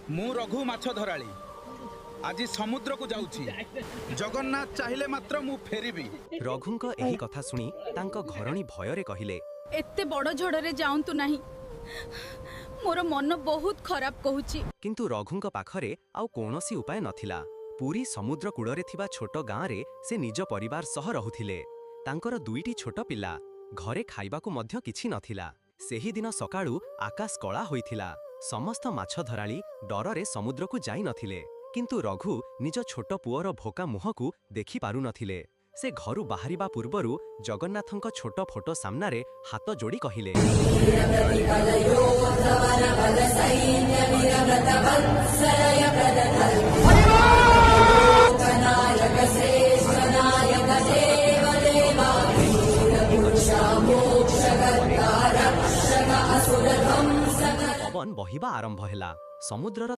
मु रघु माछ धराली आज समुद्र को जाऊची जगन्नाथ चाहिए मात्र मु फेरिबी। रघुंक एही कथा सुनी तांको घरणी भयरे कहिले एते बड़ झड़रे जाऊंतु नहीं मोर मन बहुत खराब कहूची। किंतु रघुंक पाखरे आउ कोनोसी उपाय नथिला। पूरी समुद्र कूड़रे थिबा छोट गाँ रे से निज परिवार सह रहुथिले। तांकर दुईटी छोट पिला घरे खाइबाकू मध्य किछि नथिला। सेही दिन सकाळू आकाश कला होइथिला। समस्त माछ धराली डररे समुद्र को जाई नथिले। किंतु रघु निज छोट पुअर भोका मुहकू देखि पारु नथिले। से घरु बाहरिबा पूर्वरु जगन्नाथंक छोट फोटो सामना रे हाथ जोड़ी कहिले पवन बहिबा आरंभ हैला। समुद्रर